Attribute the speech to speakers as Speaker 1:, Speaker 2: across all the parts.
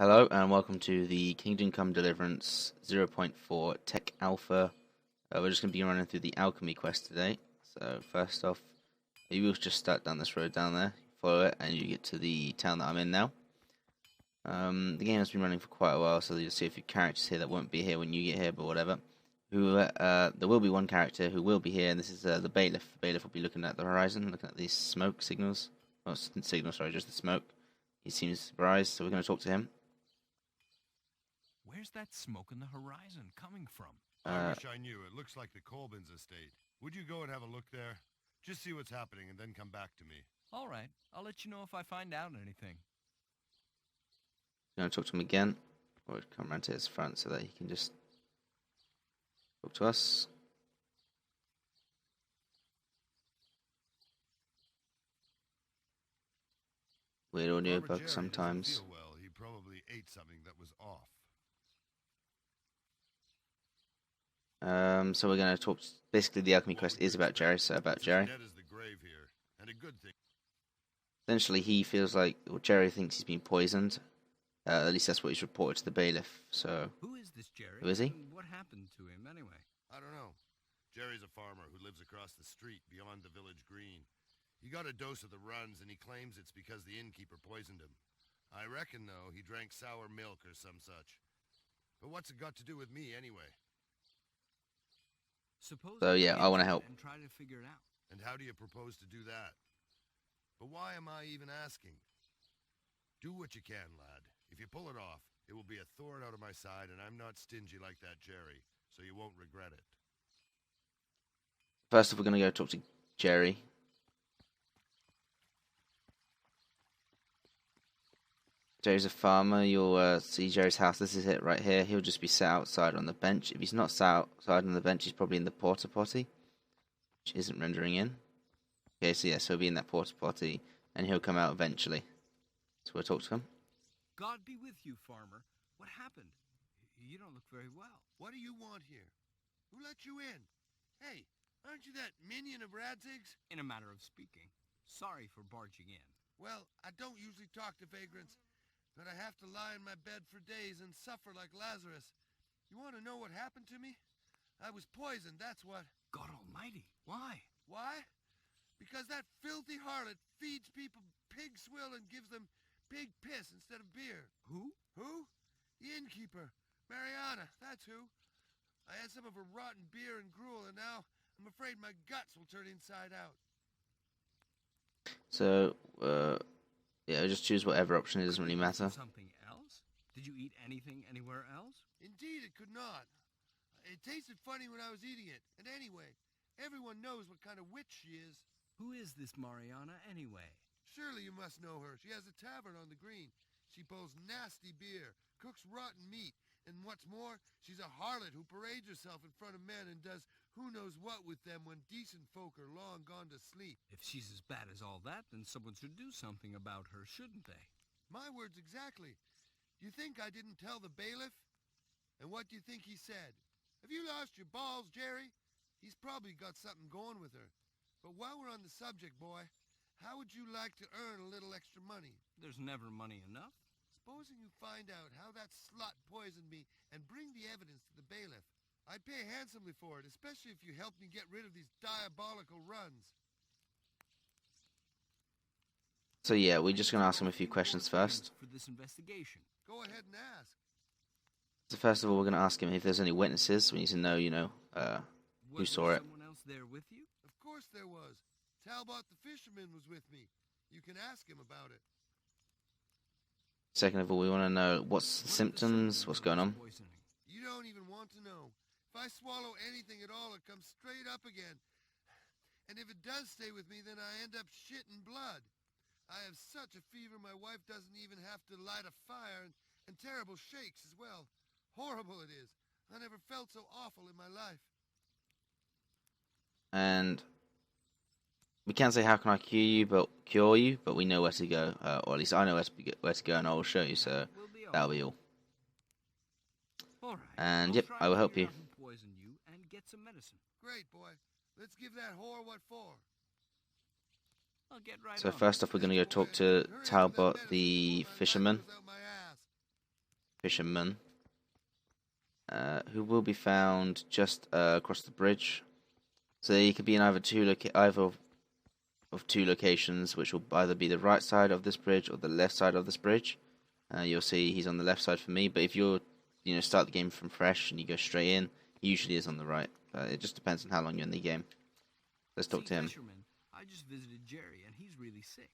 Speaker 1: Hello and welcome to the Kingdom Come Deliverance 0.4 Tech Alpha. We're just going to be running through the Alchemy quest today. So first off, you will just start down this road down there, follow it, and you get to the town that I'm in now. The game has been running for quite a while, so you'll see a few characters here that won't be here when you get here, but whatever. There will be one character who will be here, and this is the Bailiff. The Bailiff will be looking at the horizon, looking at these smoke signals. Oh, signals, sorry, just the smoke. He seems surprised, so we're going to talk to him.
Speaker 2: Where's that smoke in the horizon coming from?
Speaker 3: I wish I knew. It looks like the Colbin's estate. Would you go and have a look there? Just see what's happening and then come back to me.
Speaker 2: All right, I'll let you know if I find out anything.
Speaker 1: Going to talk to him again, or come around to his front so that he can just talk to us. Weird audio bugs sometimes.
Speaker 3: Feel well. He probably ate something that was off.
Speaker 1: So we're going to talk. Basically, the Alchemy quest is about Jerry, so about Jerry.
Speaker 3: Dead is the grave here, and a good thing.
Speaker 1: Essentially, he feels like Jerry thinks he's been poisoned. At least that's what he's reported to the bailiff. So
Speaker 2: who is this Jerry?
Speaker 1: Who is he?
Speaker 2: And what happened to him anyway?
Speaker 3: I don't know. Jerry's a farmer who lives across the street beyond the village green. He got a dose of the runs, and he claims it's because the innkeeper poisoned him. I reckon, though, he drank sour milk or some such. But what's it got to do with me, anyway?
Speaker 2: Suppose
Speaker 1: So yeah, I want to help.
Speaker 2: and try to figure it out.
Speaker 3: And how do you propose to do that? But why am I even asking? Do what you can, lad. If you pull it off, it will be a thorn out of my side, and I'm not stingy like that Jerry, so you won't regret it.
Speaker 1: First off, we're going to go talk to Jerry. Jerry's a farmer. You'll see Jerry's house. This is it right here. He'll just be sat outside on the bench. If he's not sat outside on the bench, he's probably in the porta potty, which isn't rendering in. Okay, so yes, he'll be in that porta potty, and he'll come out eventually. So we'll talk to him.
Speaker 2: God be with you, farmer. What happened? You don't look very well.
Speaker 3: What do you want here? Who let you in? Hey, aren't you that minion of Radzig's?
Speaker 2: In a matter of speaking, sorry for barging in.
Speaker 3: Well, I don't usually talk to vagrants, but I have to lie in my bed for days and suffer like Lazarus. You want to know what happened to me? I was poisoned, that's what.
Speaker 2: God almighty, why?
Speaker 3: Why? Because that filthy harlot feeds people pig swill and gives them pig piss instead of beer.
Speaker 2: Who?
Speaker 3: Who? The innkeeper. Mariana, that's who. I had some of her rotten beer and gruel, and now I'm afraid my guts will turn inside out.
Speaker 1: So, yeah, just choose whatever option. It doesn't really matter.
Speaker 2: Something else? Did you eat anything anywhere else?
Speaker 3: Indeed, it could not. It tasted funny when I was eating it. And anyway, everyone knows what kind of witch she is.
Speaker 2: Who is this Mariana anyway?
Speaker 3: Surely you must know her. She has a tavern on the green. She pulls nasty beer, cooks rotten meat, and what's more, she's a harlot who parades herself in front of men and does who knows what with them when decent folk are long gone to sleep.
Speaker 2: If she's as bad as all that, then someone should do something about her, shouldn't they?
Speaker 3: My words exactly. You think I didn't tell the bailiff? And what do you think he said? Have you lost your balls, Jerry? He's probably got something going with her. But while we're on the subject, boy, how would you like to earn a little extra money?
Speaker 2: There's never money enough.
Speaker 3: Supposing you find out how that slut poisoned me and bring the evidence to the bailiff. I'd pay handsomely for it, especially if you help me get rid of these diabolical runs.
Speaker 1: So yeah, we're just going to ask him a few questions first.
Speaker 2: For this investigation.
Speaker 3: Go ahead and ask.
Speaker 1: So first of all, we're going to ask him if there's any witnesses. We need to know, who saw it.
Speaker 2: Someone else there with you?
Speaker 3: Of course there was. Talbot the fisherman was with me. You can ask him about it.
Speaker 1: Second of all, we want to know what's the symptoms, what's going on.
Speaker 3: You don't even want to know. If I swallow anything at all, it comes straight up again. And if it does stay with me, then I end up shitting blood. I have such a fever my wife doesn't even have to light a fire, and terrible shakes as well. Horrible it is. I never felt so awful in my life.
Speaker 1: And we can't say how can I cure you, but we know where to go, or at least I know where to go, and I will show you. So that'll be all.
Speaker 2: All right.
Speaker 1: And yep, I will help you.
Speaker 2: Poison you and get some medicine.
Speaker 3: Great, boy. Let's give that whore what for.
Speaker 2: I'll get right
Speaker 1: So
Speaker 2: on.
Speaker 1: first off, we're going to go talk to Talbot the fisherman. fisherman, who will be found just across the bridge. So he could be in either of two locations, which will either be the right side of this bridge or the left side of this bridge. You'll see he's on the left side for me, but if you're, start the game from fresh and you go straight in, he usually is on the right. It just depends on how long you're in the game. Let's talk to him.
Speaker 2: Fisherman, I just visited Jerry, and he's really sick.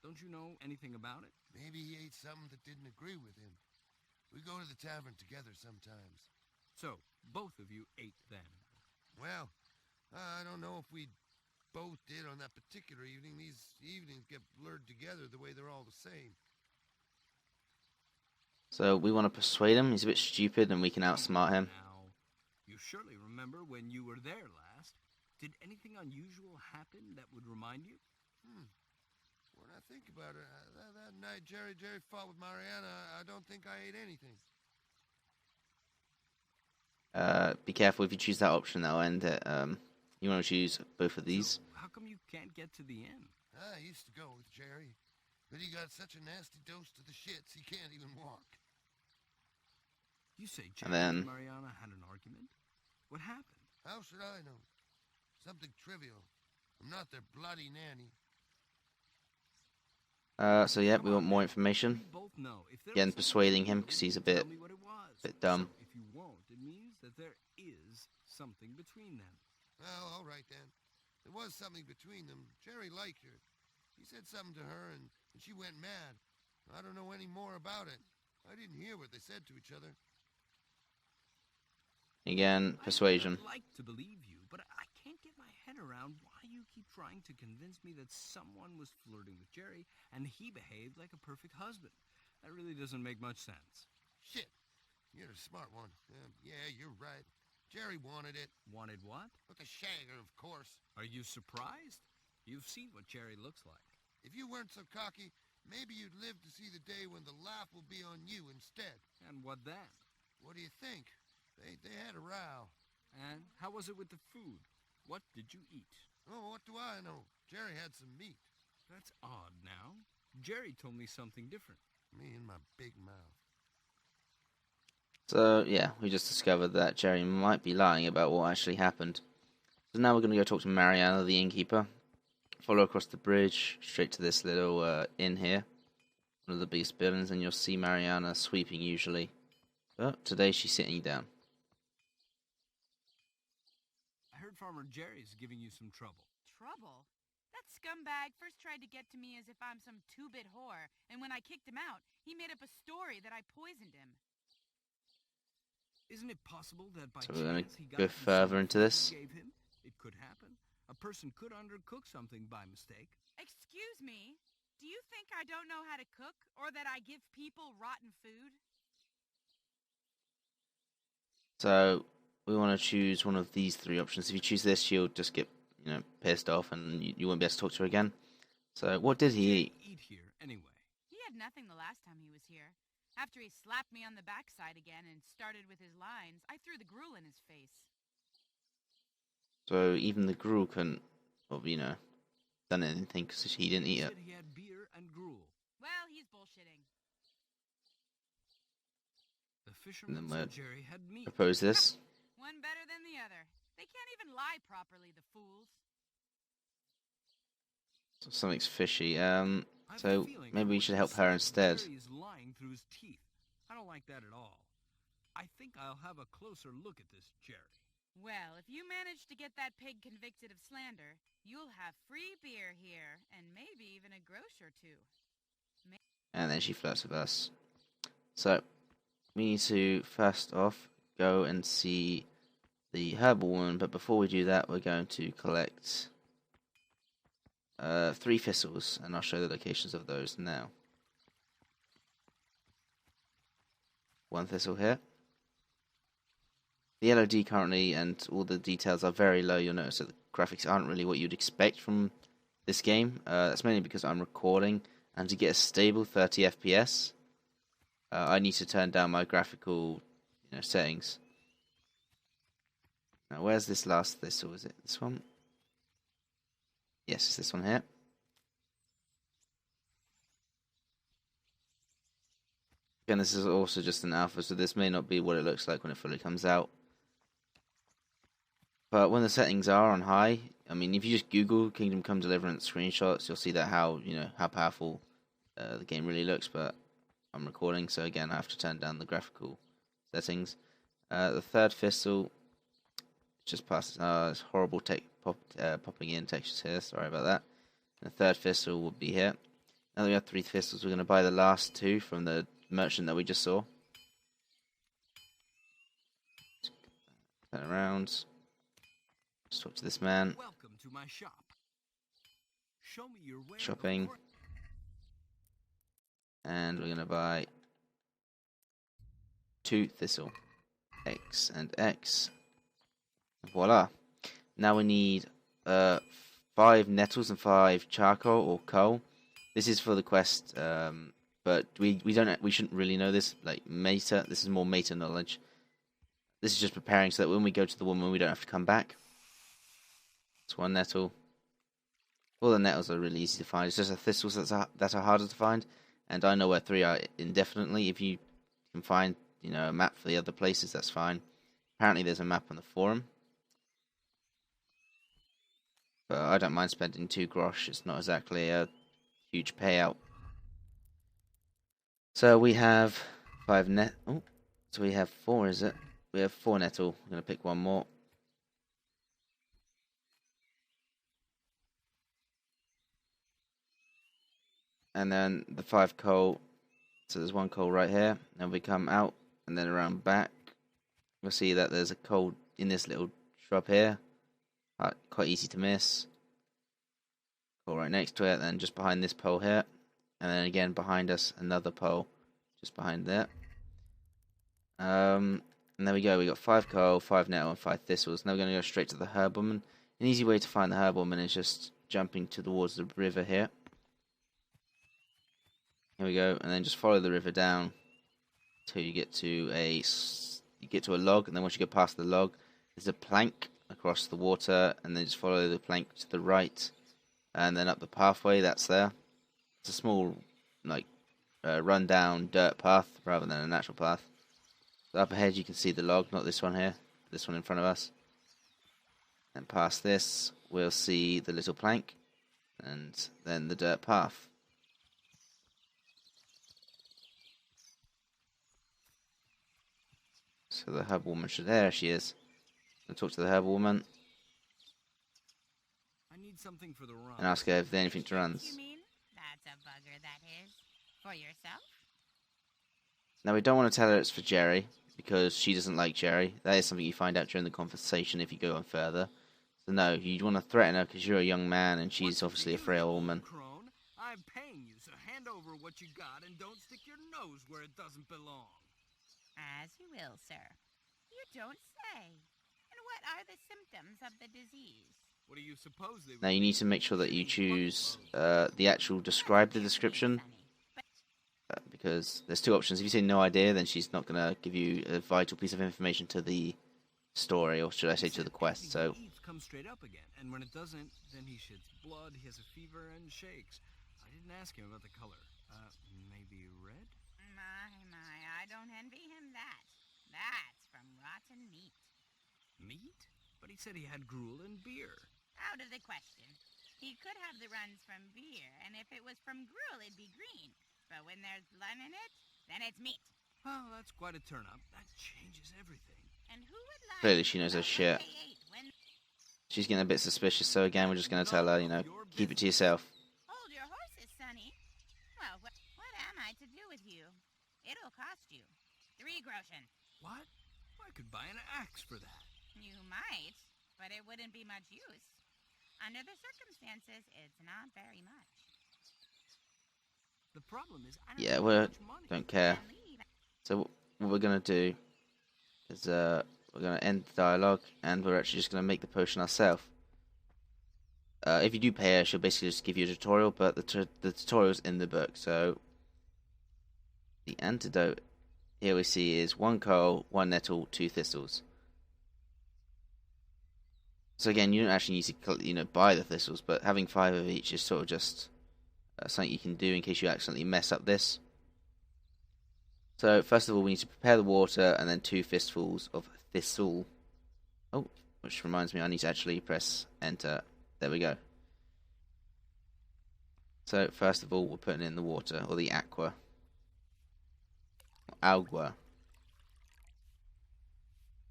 Speaker 2: Don't you know anything about it?
Speaker 3: Maybe he ate something that didn't agree with him. We go to the tavern together sometimes.
Speaker 2: So, both of you ate then?
Speaker 3: Well, I don't know if we both did on that particular evening. These evenings get blurred together the way they're all the same.
Speaker 1: So we want to persuade him. He's a bit stupid and we can outsmart him.
Speaker 2: Now, you surely remember when you were there last. Did anything unusual happen that would remind you?
Speaker 3: When I think about it, that night Jerry fought with Mariana, I don't think I ate anything.
Speaker 1: Be careful if you choose that option, that'll end it. You want to choose both of these.
Speaker 2: So, how come you can't get to the end?
Speaker 3: I used to go with Jerry, but he got such a nasty dose to the shits he can't even walk.
Speaker 2: You say Jerry
Speaker 1: And then
Speaker 2: and Mariana had an argument? What happened?
Speaker 3: How should I know? Something trivial. I'm not their bloody nanny.
Speaker 1: So yeah, we want more information.
Speaker 2: We both know. If there
Speaker 1: Again,
Speaker 2: was
Speaker 1: persuading him
Speaker 2: something
Speaker 1: because he's a
Speaker 2: tell
Speaker 1: bit
Speaker 2: me what it was.
Speaker 1: dumb.
Speaker 2: So if you won't, it means that there is something between them.
Speaker 3: Well, all right then. There was something between them. Jerry liked her. He said something to her, and she went mad. I don't know any more about it. I didn't hear what they said to each other.
Speaker 1: Again, persuasion.
Speaker 2: I'd like to believe you, but I can't get my head around why you keep trying to convince me that someone was flirting with Jerry and he behaved like a perfect husband. That really doesn't make much sense.
Speaker 3: Shit. You're a smart one. Yeah, you're right. Jerry wanted it.
Speaker 2: Wanted what?
Speaker 3: With the shagger, of course.
Speaker 2: Are you surprised? You've seen what Jerry looks like.
Speaker 3: If you weren't so cocky, maybe you'd live to see the day when the laugh will be on you instead.
Speaker 2: And what then?
Speaker 3: What do you think? They had a row.
Speaker 2: And how was it with the food? What did you eat?
Speaker 3: Oh, what do I know? Jerry had some meat.
Speaker 2: That's odd now. Jerry told me something different.
Speaker 3: Me and my big mouth.
Speaker 1: So yeah, we just discovered that Jerry might be lying about what actually happened. So now we're going to go talk to Mariana, the innkeeper. Follow across the bridge, straight to this little inn here. One of the biggest buildings, and you'll see Mariana sweeping usually. But today she's sitting down.
Speaker 2: I heard Farmer Jerry's giving you some trouble.
Speaker 4: Trouble? That scumbag first tried to get to me as if I'm some two-bit whore, and when I kicked him out, he made up a story that I poisoned him.
Speaker 2: Isn't it possible that by
Speaker 1: So we're going
Speaker 2: chance he
Speaker 1: to
Speaker 2: got
Speaker 1: go
Speaker 2: the
Speaker 1: further
Speaker 2: same
Speaker 1: into
Speaker 2: food
Speaker 1: this.
Speaker 2: you gave him? It could happen. A person could undercook something by mistake.
Speaker 4: Excuse me? Do you think I don't know how to cook, or that I give people rotten food?
Speaker 1: So we want to choose one of these three options. If you choose this, you'll just get pissed off, and you won't be able to talk to her again. So what did he eat?
Speaker 2: Eat here anyway.
Speaker 4: He had nothing the last time he was here. After he slapped me on the backside again and started with his lines, I threw the gruel in his face.
Speaker 1: So even the gruel couldn't have, done anything because he didn't eat it.
Speaker 2: Said he had beer and gruel.
Speaker 4: Well, he's bullshitting.
Speaker 2: The fisherman
Speaker 1: we'll
Speaker 2: said Jerry had meat.
Speaker 1: Propose this.
Speaker 4: One better than the other. They can't even lie properly, the fools.
Speaker 1: So something's fishy.
Speaker 2: I have a
Speaker 1: So
Speaker 2: feeling
Speaker 1: maybe we
Speaker 2: what
Speaker 1: should
Speaker 2: you
Speaker 1: help her
Speaker 2: said,
Speaker 1: instead.
Speaker 2: Jerry is lying through his teeth. I don't like that at all. I think I'll have a closer look at this Jerry.
Speaker 4: Well, if you manage to get that pig convicted of slander, you'll have free beer here, and maybe even a grosh or two.
Speaker 1: And then she flirts with us. So we need to first off go and see the herbal woman, but before we do that, we're going to collect 3 thistles, and I'll show the locations of those now. 1 thistle here. The LOD currently and all the details are very low. You'll notice that the graphics aren't really what you'd expect from this game. That's mainly because I'm recording, and to get a stable 30 FPS, I need to turn down my graphical settings. Now, where's this last thistle? Is it this one? Yes, it's this one here. Again, this is also just an alpha, so this may not be what it looks like when it fully comes out. But when the settings are on high, I mean, if you just Google Kingdom Come Deliverance screenshots, you'll see that how powerful the game really looks. But I'm recording, so again, I have to turn down the graphical settings. The third thistle just past. It's horrible popping in textures here. Sorry about that. And the third thistle will be here. Now that we have 3 thistles, we're going to buy the last 2 from the merchant that we just saw. Turn around. Let's talk to this man.
Speaker 2: Welcome to my shop. Show me your way.
Speaker 1: Shopping. And we're going to buy 2 thistle. X and X. Voila. Now we need 5 nettles and 5 charcoal or coal. This is for the quest, but we shouldn't really know this. Like meta, this is more meta knowledge. This is just preparing so that when we go to the woman, we don't have to come back. It's 1 nettle. All the nettles are really easy to find. It's just the thistles that are harder to find. And I know where 3 are indefinitely. If you can find, a map for the other places, that's fine. Apparently, there's a map on the forum. But I don't mind spending 2 grosh. It's not exactly a huge payout. So we have 5 net. Oh, so we have 4, is it? We have 4 nettle. I'm going to pick 1 more. And then the 5 coal. So there's 1 coal right here. And we come out and then around back. You'll see that there's a coal in this little shrub here. Quite easy to miss. Coal right next to it. Then just behind this pole here. And then again behind us another pole. Just behind there. And there we go. We got 5 coal, 5 nettle, and 5 thistles. Now we're going to go straight to the herb woman. An easy way to find the herb woman is just jumping towards the river here. Here we go, and then just follow the river down till you get to a log, and then once you get past the log, there's a plank across the water, and then just follow the plank to the right, and then up the pathway that's there. It's a small, run-down dirt path rather than a natural path. So up ahead you can see the log, not this one here, this one in front of us. And past this, we'll see the little plank, and then the dirt path. So the herb woman there she is. I'll talk to the herb woman.
Speaker 2: I need something for the run.
Speaker 1: And ask her if there's anything to runs.
Speaker 4: You mean? That's a bugger, that is. For yourself?
Speaker 1: Now we don't want to tell her it's for Jerry, because she doesn't like Jerry. That is something you find out during the conversation if you go on further. So no, you want to threaten her because you're a young man and she's obviously a frail woman.
Speaker 2: Crone, I'm paying you, so hand over what you got and don't stick your nose where it doesn't belong.
Speaker 4: As you will, sir. You don't say. And what are the symptoms of the disease?
Speaker 2: What do you suppose they
Speaker 1: Now you need to make sure that you choose the actual describe the description. Because there's 2 options. If you say no idea, then she's not going to give you a vital piece of information to the story, or should I say to the quest. So
Speaker 2: comes straight up again, and when it doesn't, then he shits blood, he has a fever, and shakes. I didn't ask him about the color. Maybe red?
Speaker 4: My, I don't envy him that. That's from rotten meat.
Speaker 2: Meat? But he said he had gruel and beer.
Speaker 4: Out of the question. He could have the runs from beer, and if it was from gruel, it'd be green. But when there's blood in it, then it's meat.
Speaker 2: Oh, that's quite a turn-up. That changes everything.
Speaker 4: And who would lie?
Speaker 1: clearly she knows her shit.
Speaker 4: When...
Speaker 1: She's getting a bit suspicious, so again we're just going to tell her, keep it to yourself.
Speaker 4: Hold your horses, Sonny. Well, what am I to do with you? It'll cost you 3 groschen.
Speaker 2: What? I could buy an axe for that.
Speaker 4: You might, but it wouldn't be much use. Under the circumstances, it's not very much.
Speaker 2: The problem is, I
Speaker 1: Yeah,
Speaker 2: don't
Speaker 1: we
Speaker 2: have much money.
Speaker 1: don't care.
Speaker 4: And leave.
Speaker 1: So what we're going to do is we're going to end the dialogue, and we're actually just going to make the potion ourselves. If you do pay her, she'll basically just give you a tutorial, but the tutorial's in the book. So the antidote here we see is 1 coal, 1 nettle, 2 thistles. So again, you don't actually need to buy the thistles, but having 5 of each is sort of just something you can do in case you accidentally mess up this. So first of all, we need to prepare the water, and then 2 fistfuls of thistle. Oh, which reminds me, I need to actually press enter. There we go. So first of all, we're putting in the water, or the aqua. Agua.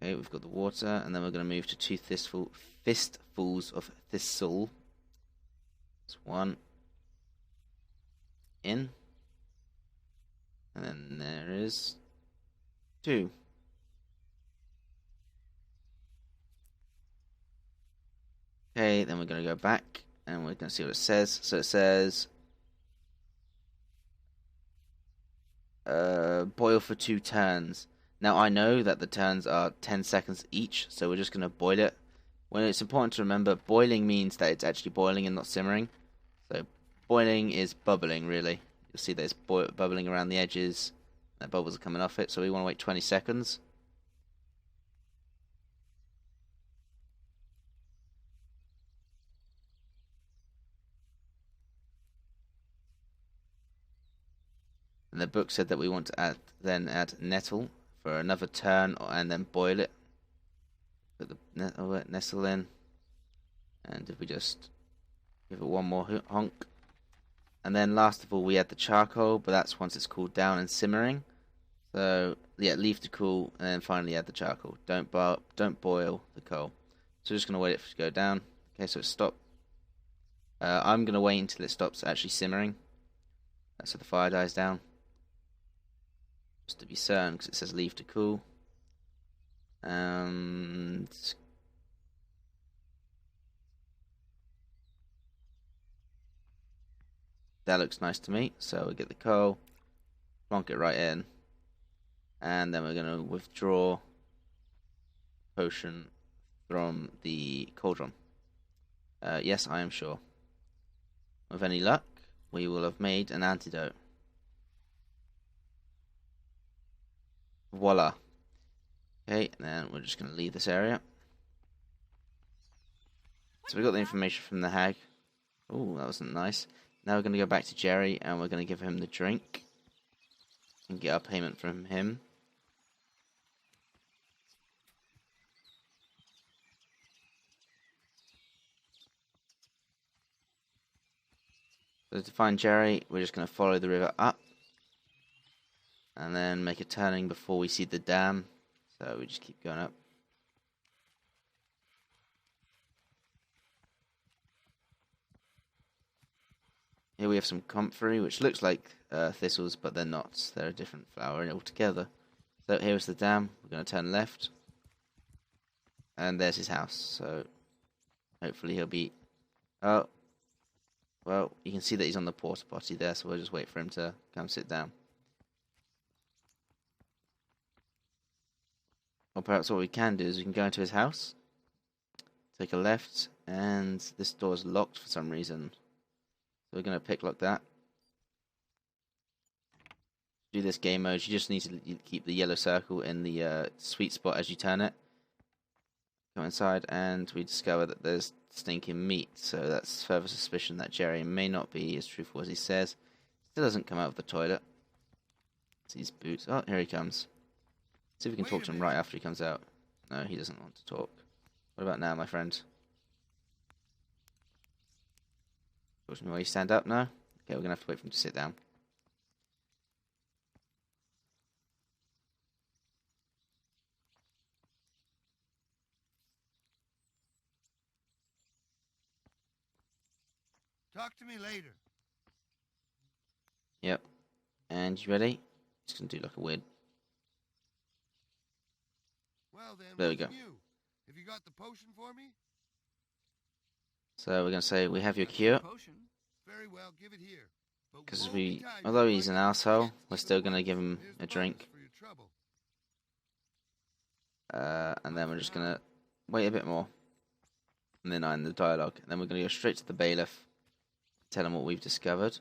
Speaker 1: Okay, we've got the water, and then we're going to move to 2 fistfuls of thistle. That's 1 in, and then there is 2. Okay, then we're going to go back, and we're going to see what it says. So it says, boil for 2 turns. Now I know that the turns are 10 seconds each, so we're just going to boil it. When it's important to remember, boiling means that it's actually boiling and not simmering. So boiling is bubbling, really. You'll see that it's bubbling around the edges. That bubbles are coming off it, so we want to wait 20 seconds. And the book said that we want to add nettle for another turn, and then boil it. Put the nestle in, and if we just give it one more honk, and then last of all we add the charcoal, but that's once it's cooled down and simmering. So yeah, leave to cool, and then finally add the charcoal. Don't boil the coal. So just gonna wait it to go down. Okay, so it's stopped. I'm gonna wait until it stops actually simmering, so the fire dies down. Just to be certain, because it says leave to cool. And that looks nice to me. So we get the coal, plonk it right in, and then we're going to withdraw potion from the cauldron. Yes, I am sure. With any luck, we will have made an antidote. Voila. Okay, and then we're just going to leave this area. So we got the information from the hag. Oh, that wasn't nice. Now we're going to go back to Jerry, and we're going to give him the drink and get our payment from him. So to find Jerry, we're just going to follow the river up, and then make a turning before we see the dam. So we just keep going up. Here we have some comfrey, which looks like thistles, but they're not. They're a different flower altogether. So here's the dam. We're going to turn left. And there's his house. So hopefully he'll be... Oh. Well, you can see that he's on the porta potty there, so we'll just wait for him to come sit down. Or perhaps what we can do is we can go into his house, take a left, and this door is locked for some reason. So we're going to picklock that. To do this game mode, you just need to keep the yellow circle in the sweet spot as you turn it. Go inside, and we discover that there's stinking meat, so that's further suspicion that Jerry may not be as truthful as he says. Still doesn't come out of the toilet. See his boots. Oh, here he comes. See if we can talk to him right after he comes out. No, he doesn't want to talk. What about now, my friend? Talk to me while you stand up now? Okay, we're going to have to wait for him to sit down.
Speaker 3: Talk to me later.
Speaker 1: Yep. And you ready? Just going to do like a weird...
Speaker 3: Well then,
Speaker 1: There we go.
Speaker 3: new? Have you got the potion for me?
Speaker 1: So we're going to say, we have your cure.
Speaker 2: Potion.
Speaker 3: Very well, give it here. But
Speaker 1: Because
Speaker 3: won't be
Speaker 1: we,
Speaker 3: tired
Speaker 1: although
Speaker 3: if I
Speaker 1: he's an
Speaker 3: get
Speaker 1: asshole,
Speaker 3: hit
Speaker 1: we're
Speaker 3: even
Speaker 1: still going to
Speaker 3: once.
Speaker 1: give him
Speaker 3: Here's
Speaker 1: a
Speaker 3: bonus
Speaker 1: drink.
Speaker 3: for your trouble.
Speaker 1: And then we're just going to wait a bit more. And then end the dialogue. And then we're going to go straight to the bailiff. Tell him what we've discovered.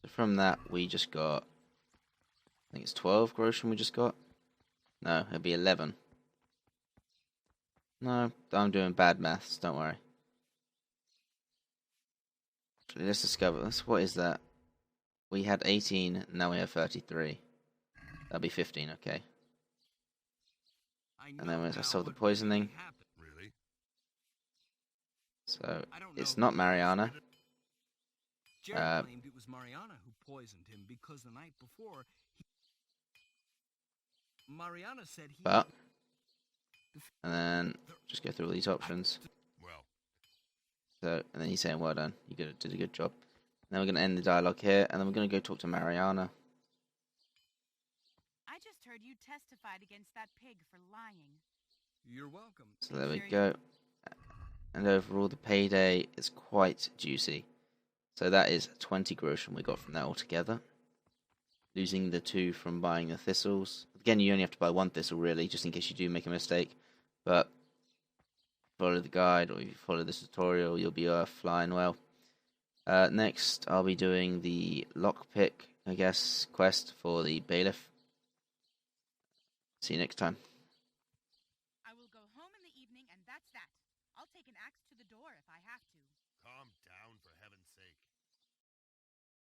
Speaker 1: So from that, we just got... I think it's 12 groschen we just got. No, it'll be 11. No, I'm doing bad maths, don't worry. Actually, let's discover this. What is that? We had 18, now we have 33. That'll be 15, okay. And then I solved the poisoning.
Speaker 3: Really?
Speaker 1: So,
Speaker 2: I don't know
Speaker 1: it's
Speaker 2: who
Speaker 1: not
Speaker 2: else
Speaker 1: Mariana.
Speaker 2: did it. Jerry claimed it was Mariana who poisoned him because the night before, Mariana said he...
Speaker 1: But, and then, just go through all these options.
Speaker 3: Well,
Speaker 1: So, and then he's saying, well done, you did a good job. And then we're going to end the dialogue here, and then we're going to go talk to Mariana.
Speaker 4: I just heard you testified against that pig for lying.
Speaker 2: You're welcome.
Speaker 1: So there we go. And overall, the payday is quite juicy. So that is 20 groschen we got from that altogether. Losing the 2 from buying the thistles. Again, you only have to buy 1 thistle, really, just in case you do make a mistake. But follow the guide, or if you follow this tutorial, you'll be flying well. Next, I'll be doing the lockpick, I guess, quest for the bailiff. See you next time.
Speaker 4: I will go home in the evening, and that's that. I'll take an axe to the door if I have to.